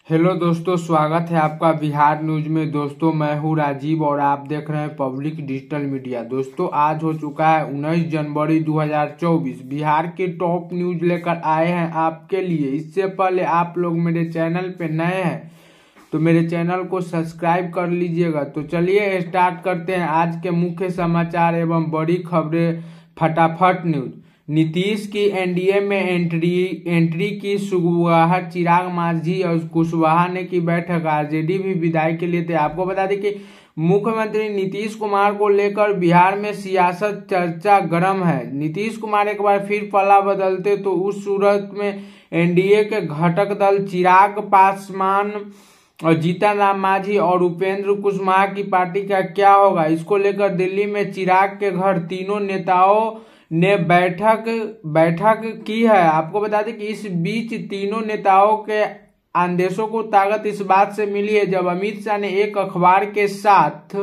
Hello दोस्तों, स्वागत है आपका बिहार न्यूज में। दोस्तों मैं हूं राजीव और आप देख रहे हैं पब्लिक डिजिटल मीडिया। दोस्तों आज हो चुका है 19 जनवरी 2024। बिहार के टॉप न्यूज लेकर आए हैं आपके लिए। इससे पहले आप लोग मेरे चैनल पे नए हैं तो मेरे चैनल को सब्सक्राइब कर लीजिएगा। तो चलिए स्टार्ट करते हैं आज के मुख्य समाचार एवं बड़ी खबरें। फटाफट न्यूज। नीतीश की एनडीए में एंट्री की सुगबुगाहट। चिराग मांझी और कुशवाहा ने की बैठक। आरजेडी भी विदाई के लिए थे। आपको बता दें कि मुख्यमंत्री नीतीश कुमार को लेकर बिहार में सियासत चर्चा गर्म है। नीतीश कुमार एक बार फिर पला बदलते तो उस सूरत में एनडीए के घटक दल चिराग पासवान और जीतन राम मांझी और उपेंद्र कुशवाहा की पार्टी का क्या होगा, इसको लेकर दिल्ली में चिराग के घर तीनों नेताओं ने बैठक की है। आपको बता दें कि इस बीच तीनों नेताओं के आदेशों को ताकत इस बात से मिली है जब अमित शाह ने एक अखबार के साथ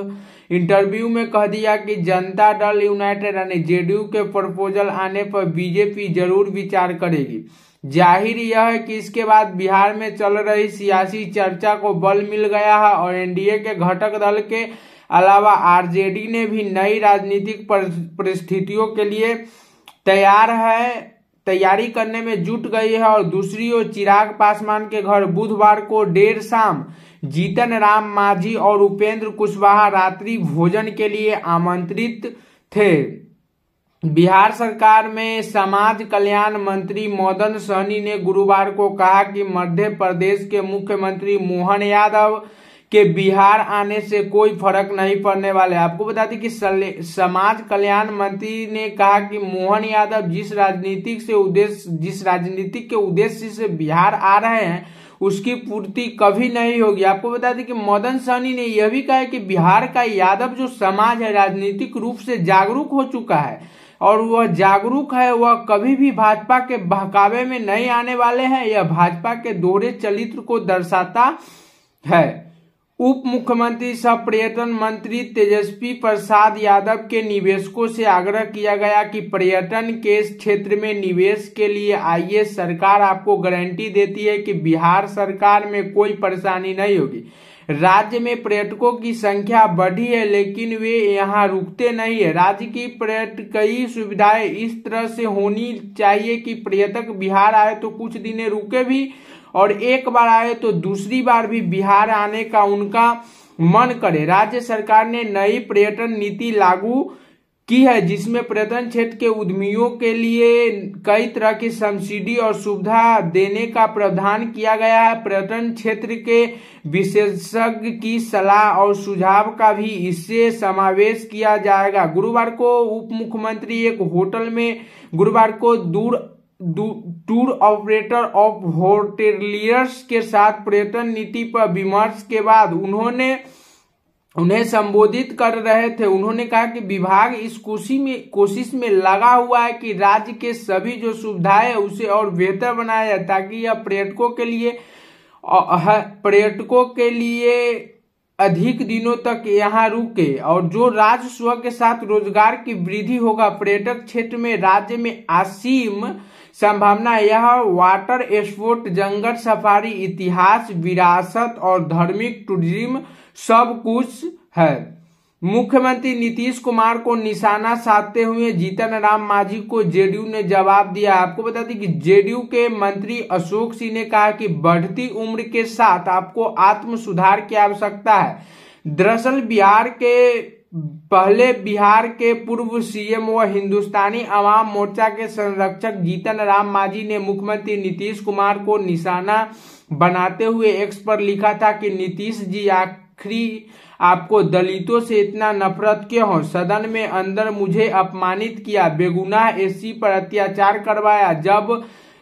इंटरव्यू में कह दिया कि जनता दल यूनाइटेड यानी जेडीयू के प्रपोजल आने पर बीजेपी जरूर विचार करेगी। जाहिर यह है कि इसके बाद बिहार में चल रही सियासी चर्चा को बल मिल गया है और एनडीए के घटक दल के अलावा आरजेडी ने भी नई राजनीतिक परिस्थितियों के लिए तैयारी करने में जुट गई है। और दूसरी ओर चिराग पासवान के घर बुधवार को देर शाम जीतन राम मांझी और उपेंद्र कुशवाहा रात्रि भोजन के लिए आमंत्रित थे। बिहार सरकार में समाज कल्याण मंत्री मदन सहनी ने गुरुवार को कहा कि मध्य प्रदेश के मुख्यमंत्री मोहन यादव के बिहार आने से कोई फर्क नहीं पड़ने वाले। आपको बता दें कि समाज कल्याण मंत्री ने कहा कि मोहन यादव जिस राजनीतिक के उद्देश्य से बिहार आ रहे हैं उसकी पूर्ति कभी नहीं होगी। आपको बता दें कि मदन सहनी ने यह भी कहा है कि बिहार का यादव जो समाज है राजनीतिक रूप से जागरूक हो चुका है और वह जागरूक है, वह कभी भी भाजपा के बहकावे में नहीं आने वाले हैं। यह भाजपा के दोहरे चरित्र को दर्शाता है। उप मुख्यमंत्री सह पर्यटन मंत्री तेजस्वी प्रसाद यादव के निवेशकों से आग्रह किया गया कि पर्यटन के क्षेत्र में निवेश के लिए आइए। सरकार आपको गारंटी देती है कि बिहार सरकार में कोई परेशानी नहीं होगी। राज्य में पर्यटकों की संख्या बढ़ी है लेकिन वे यहाँ रुकते नहीं है। राज्य की कई सुविधाएं इस तरह से होनी चाहिए कि पर्यटक बिहार आए तो कुछ दिन रुके भी और एक बार आए तो दूसरी बार भी बिहार आने का उनका मन करे। राज्य सरकार ने नई पर्यटन नीति लागू की है जिसमें पर्यटन क्षेत्र के उद्यमियों के लिए कई तरह की सब्सिडी और सुविधा देने का प्रावधान किया गया है। पर्यटन क्षेत्र के विशेषज्ञ की सलाह और सुझाव का भी इससे समावेश किया जाएगा। गुरुवार को उप मुख्यमंत्री एक होटल में टूर ऑपरेटर ऑफ होटेलियर्स के साथ पर्यटन नीति पर विमर्श के बाद उन्हें संबोधित कर रहे थे। उन्होंने कहा कि विभाग इस कोशिश में लगा हुआ है कि राज्य के सभी जो सुविधाएं है उसे और बेहतर बनाया जाए ताकि यह पर्यटकों के लिए अधिक दिनों तक यहाँ रुके और जो राजस्व के साथ रोजगार की वृद्धि होगा। पर्यटक क्षेत्र में राज्य में असीम संभावना। यह वाटर स्पोर्ट, जंगल सफारी, इतिहास, विरासत और धार्मिक टूरिज्म सब कुछ है। मुख्यमंत्री नीतीश कुमार को निशाना साधते हुए जीतन राम मांझी को जेडीयू ने जवाब दिया। आपको बता दें कि जेडीयू के मंत्री अशोक सिंह ने कहा कि बढ़ती उम्र के साथ आपको आत्म सुधार की आवश्यकता है। दरअसल बिहार के पूर्व सीएम व हिंदुस्तानी अवाम मोर्चा के संरक्षक जीतन राम मांझी ने मुख्यमंत्री नीतीश कुमार को निशाना बनाते हुए एक्स पर लिखा था कि नीतीश जी आखिरी आपको दलितों से इतना नफरत क्यों हो? सदन में अंदर मुझे अपमानित किया, बेगुनाह एससी पर अत्याचार करवाया,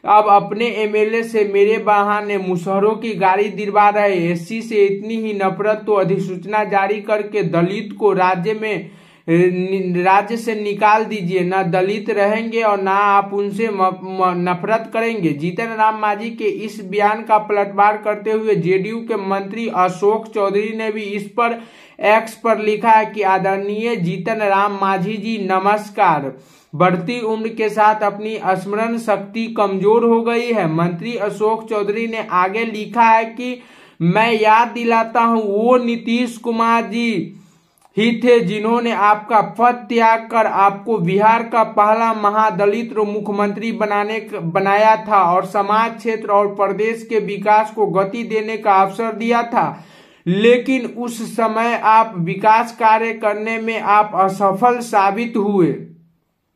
अब अपने एमएलए से मेरे बहाने मुशहरों की गाड़ी दिलवा रहे। एससी से इतनी ही नफरत तो अधिसूचना जारी करके दलित को राज्य में राज्य से निकाल दीजिए, ना दलित रहेंगे और ना आप उनसे नफरत करेंगे। जीतन राम मांझी के इस बयान का पलटवार करते हुए जेडीयू के मंत्री अशोक चौधरी ने भी इस पर एक्स पर लिखा है कि आदरणीय जीतन राम मांझी जी नमस्कार, बढ़ती उम्र के साथ अपनी स्मरण शक्ति कमजोर हो गई है। मंत्री अशोक चौधरी ने आगे लिखा है कि मैं याद दिलाता हूं, वो नीतीश कुमार जी ही थे जिन्होंने आपका पद त्याग कर आपको बिहार का पहला महादलित मुख्यमंत्री बनाया था और समाज क्षेत्र और प्रदेश के विकास को गति देने का अवसर दिया था। लेकिन उस समय आप विकास कार्य करने में आप असफल साबित हुए।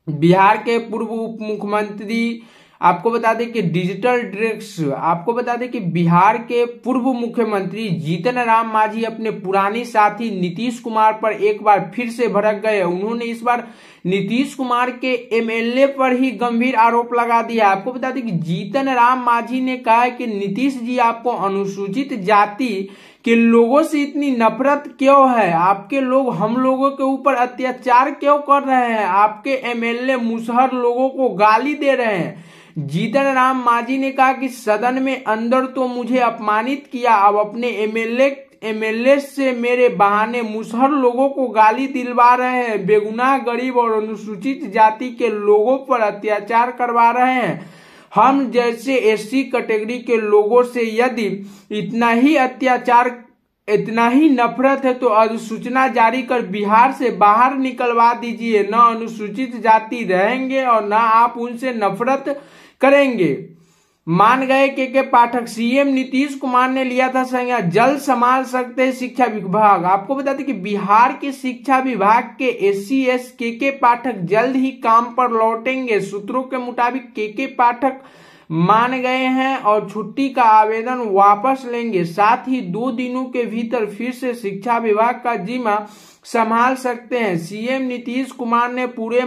बिहार के पूर्व उप मुख्यमंत्री, आपको बता दें कि डिजिटल ड्रग्स, आपको बता दें कि बिहार के पूर्व मुख्यमंत्री जीतन राम मांझी अपने पुरानी साथी नीतीश कुमार पर एक बार फिर से भड़क गए। उन्होंने इस बार नीतीश कुमार के एमएलए पर ही गंभीर आरोप लगा दिया। आपको बता दें कि जीतन राम मांझी ने कहा है कि नीतीश जी आपको अनुसूचित जाति के लोगों से इतनी नफरत क्यों है? आपके लोग हम लोगों के ऊपर अत्याचार क्यों कर रहे हैं? आपके एमएलए मुसहर लोगों को गाली दे रहे हैं। जीतन राम मांझी ने कहा कि सदन में अंदर तो मुझे अपमानित किया, अब अपने एमएलए से मेरे बहाने मुसहर लोगों को गाली दिलवा रहे हैं, बेगुनाह गरीब और अनुसूचित जाति के लोगों पर अत्याचार करवा रहे हैं। हम जैसे एससी कैटेगरी के लोगों से यदि इतना ही नफरत है तो अधिसूचना जारी कर बिहार से बाहर निकलवा दीजिए। न अनुसूचित जाति रहेंगे और न आप उनसे नफरत करेंगे। मान गए के पाठक। सीएम नीतीश कुमार ने लिया था संज्ञान, जल्द संभाल सकते हैं शिक्षा विभाग। आपको बता दें कि बिहार के शिक्षा विभाग के एससीएस के पाठक जल्द ही काम पर लौटेंगे। सूत्रों के मुताबिक के पाठक मान गए हैं और छुट्टी का आवेदन वापस लेंगे। साथ ही 2 दिनों के भीतर फिर से शिक्षा विभाग का जिम्मा संभाल सकते हैं। सीएम नीतीश कुमार ने पूरे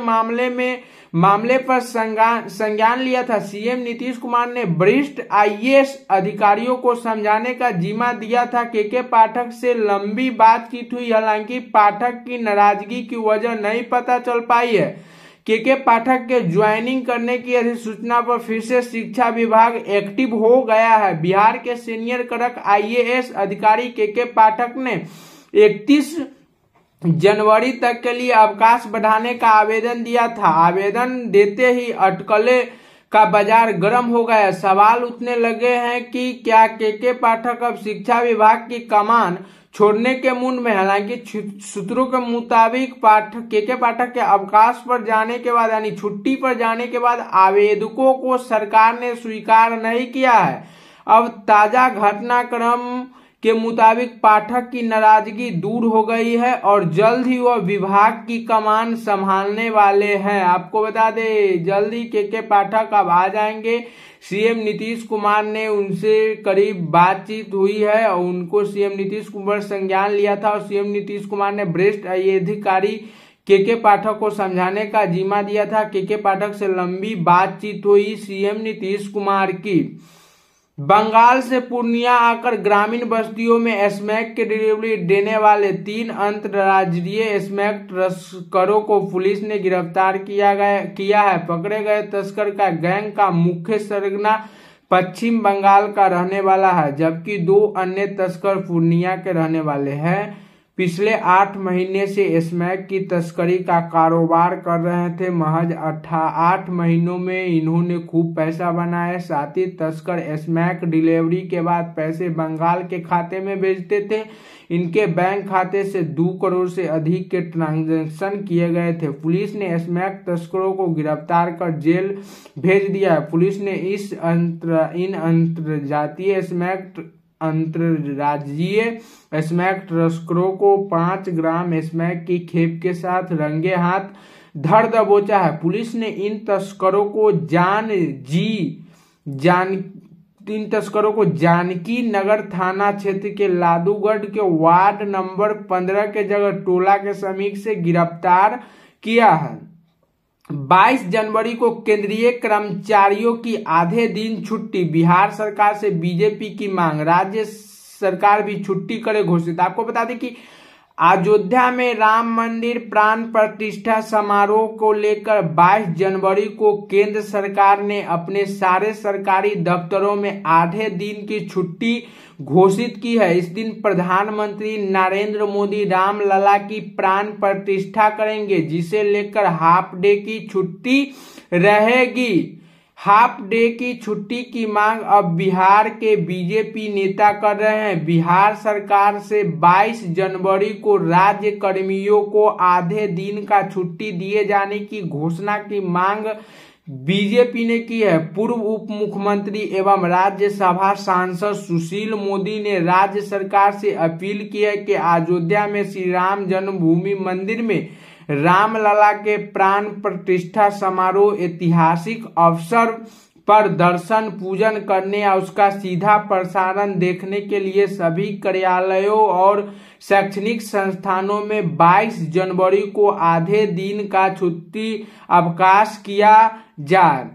मामले पर संज्ञान लिया था। सीएम नीतीश कुमार ने वरिष्ठ आईएएस अधिकारियों को समझाने का जिम्मा दिया था। के पाठक से लंबी बातचीत हुई, हालांकि पाठक की नाराजगी की वजह नहीं पता चल पाई है। के पाठक के ज्वाइनिंग करने की अधिसूचना पर फिर से शिक्षा विभाग एक्टिव हो गया है। बिहार के सीनियर क्लर्क आईएएस अधिकारी के पाठक ने 31 जनवरी तक के लिए अवकाश बढ़ाने का आवेदन दिया था। आवेदन देते ही अटकलें का बाजार गर्म हो गया। सवाल उठने लगे हैं कि क्या के पाठक अब शिक्षा विभाग की कमान छोड़ने के मूड में। हालांकि सूत्रों के मुताबिक के पाठक के अवकाश पर जाने के बाद यानी छुट्टी पर जाने के बाद आवेदकों को सरकार ने स्वीकार नहीं किया है। अब ताजा घटनाक्रम के मुताबिक पाठक की नाराजगी दूर हो गई है और जल्द ही वह विभाग की कमान संभालने वाले हैं। आपको बता दें जल्द ही के पाठक अब आ जाएंगे। सीएम नीतीश कुमार ने उनसे करीब बातचीत हुई है और उनको सीएम नीतीश कुमार संज्ञान लिया था और सीएम नीतीश कुमार ने वरिष्ठ अधिकारी के पाठक को समझाने का जिम्मा दिया था। के पाठक से लंबी बातचीत हुई सीएम नीतीश कुमार की। बंगाल से पूर्णिया आकर ग्रामीण बस्तियों में स्मैक की डिलीवरी देने वाले 3 अंतर्राज्यीय स्मैक तस्करों को पुलिस ने गिरफ्तार किया है। पकड़े गए तस्कर का गैंग का मुख्य सरगना पश्चिम बंगाल का रहने वाला है, जबकि 2 अन्य तस्कर पूर्णिया के रहने वाले हैं। पिछले 8 महीने से स्मैक की तस्करी का कारोबार कर रहे थे। महज 8 महीनों में इन्होंने खूब पैसा बनाया। साथ ही तस्कर स्मैक डिलीवरी के बाद पैसे बंगाल के खाते में भेजते थे। इनके बैंक खाते से 2 करोड़ से अधिक के ट्रांजैक्शन किए गए थे। पुलिस ने स्मैक तस्करों को गिरफ्तार कर जेल भेज दिया है। पुलिस ने अंतर्राज्यीय स्मैक तस्करों को 5 ग्राम स्मैक की खेप के साथ रंगे हाथ धर दबोचा है। पुलिस ने इन तस्करों को जानकी नगर थाना क्षेत्र के लादूगढ़ के वार्ड नंबर 15 के जगह टोला के समीप से गिरफ्तार किया है। 22 जनवरी को केंद्रीय कर्मचारियों की आधे दिन छुट्टी। बिहार सरकार से बीजेपी की मांग, राज्य सरकार भी छुट्टी करे घोषित। आपको बता दें कि अयोध्या में राम मंदिर प्राण प्रतिष्ठा समारोह को लेकर 22 जनवरी को केंद्र सरकार ने अपने सारे सरकारी दफ्तरों में आधे दिन की छुट्टी घोषित की है। इस दिन प्रधानमंत्री नरेंद्र मोदी रामलला की प्राण प्रतिष्ठा करेंगे, जिसे लेकर हाफ डे की छुट्टी रहेगी। हाफ डे की छुट्टी की मांग अब बिहार के बीजेपी नेता कर रहे हैं। बिहार सरकार से 22 जनवरी को राज्य कर्मियों को आधे दिन का छुट्टी दिए जाने की घोषणा की मांग बीजेपी ने की है। पूर्व उप मुख्यमंत्री एवं राज्यसभा सांसद सुशील मोदी ने राज्य सरकार से अपील की है कि अयोध्या में श्री राम जन्मभूमि मंदिर में रामलला के प्राण प्रतिष्ठा समारोह ऐतिहासिक अवसर पर दर्शन पूजन करने और उसका सीधा प्रसारण देखने के लिए सभी कार्यालयों और शैक्षणिक संस्थानों में 22 जनवरी को आधे दिन का छुट्टी अवकाश किया जाए।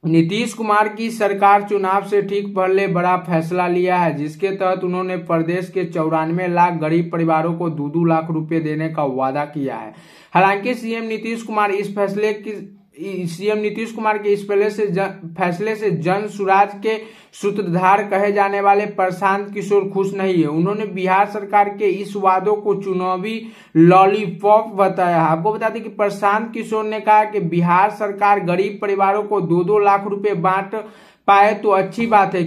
नीतीश कुमार की सरकार चुनाव से ठीक पहले बड़ा फैसला लिया है, जिसके तहत उन्होंने प्रदेश के 94 लाख गरीब परिवारों को 2-2 लाख रुपए देने का वादा किया है। हालांकि सीएम नीतीश कुमार के इस फैसले से जन सुराज के सूत्रधार कहे जाने वाले प्रशांत किशोर खुश नहीं है। उन्होंने बिहार सरकार के इस वादों को चुनावी लॉलीपॉप बताया। आपको बता दें कि प्रशांत किशोर ने कहा कि बिहार सरकार गरीब परिवारों को 2-2 लाख रुपए बांट पाए तो अच्छी बात है,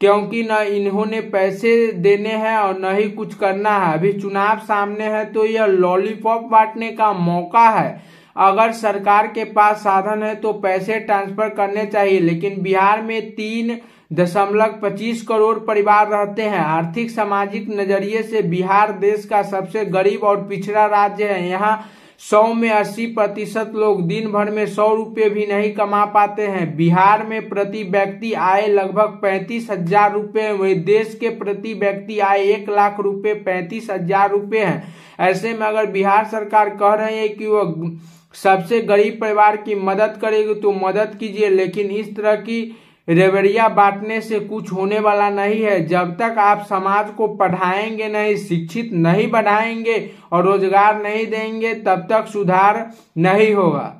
क्योंकि न इन्होंने पैसे देने हैं और न ही कुछ करना है। अभी चुनाव सामने है तो यह लॉलीपॉप बांटने का मौका है। अगर सरकार के पास साधन है तो पैसे ट्रांसफर करने चाहिए, लेकिन बिहार में 3.25 करोड़ परिवार रहते हैं। आर्थिक सामाजिक नजरिए से बिहार देश का सबसे गरीब और पिछड़ा राज्य है। यहाँ 100 में 80% लोग दिन भर में 100 रुपये भी नहीं कमा पाते हैं। बिहार में प्रति व्यक्ति आय लगभग 35,000 रुपये, वही देश के प्रति व्यक्ति आय 1 लाख रुपये 35,000 रुपये है। ऐसे में अगर बिहार सरकार कह रही है कि वो सबसे गरीब परिवार की मदद करेगी तो मदद कीजिए, लेकिन इस तरह की रेवड़िया बांटने से कुछ होने वाला नहीं है। जब तक आप समाज को पढ़ाएंगे नहीं, शिक्षित नहीं बढ़ाएंगे और रोजगार नहीं देंगे, तब तक सुधार नहीं होगा।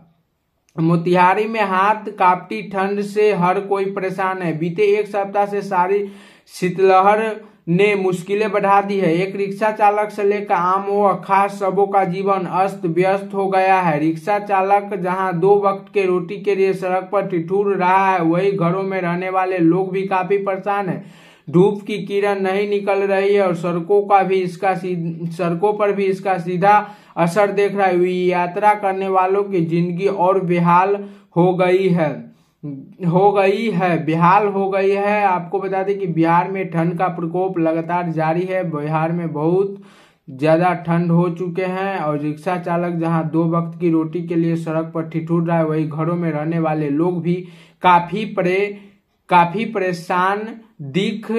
मोतिहारी में हाथ कांपती ठंड से हर कोई परेशान है। बीते एक सप्ताह से सारी शीतलहर ने मुश्किलें बढ़ा दी है। एक रिक्शा चालक से लेकर आम व खास सबों का जीवन अस्त व्यस्त हो गया है। रिक्शा चालक जहां 2 वक्त के रोटी के लिए सड़क पर ठिठुर रहा है, वही घरों में रहने वाले लोग भी काफी परेशान हैं। धूप की किरण नहीं निकल रही है और सड़कों पर भी इसका सीधा असर देख रहा है। यात्रा करने वालों की जिंदगी और बेहाल हो गई है। आपको बता दें कि बिहार में ठंड का प्रकोप लगातार जारी है। बिहार में बहुत ज्यादा ठंड हो चुके हैं और रिक्शा चालक जहां 2 वक्त की रोटी के लिए सड़क पर ठिठुर रहा है, वही घरों में रहने वाले लोग भी काफी परेशान दिख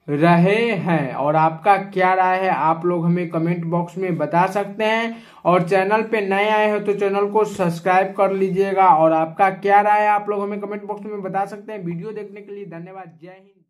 रहे हैं। और आपका क्या राय है, आप लोग हमें कमेंट बॉक्स में बता सकते हैं। और चैनल पे नए आए हो तो चैनल को सब्सक्राइब कर लीजिएगा। और आपका क्या राय है, आप लोग हमें कमेंट बॉक्स में बता सकते हैं। वीडियो देखने के लिए धन्यवाद। जय हिंद।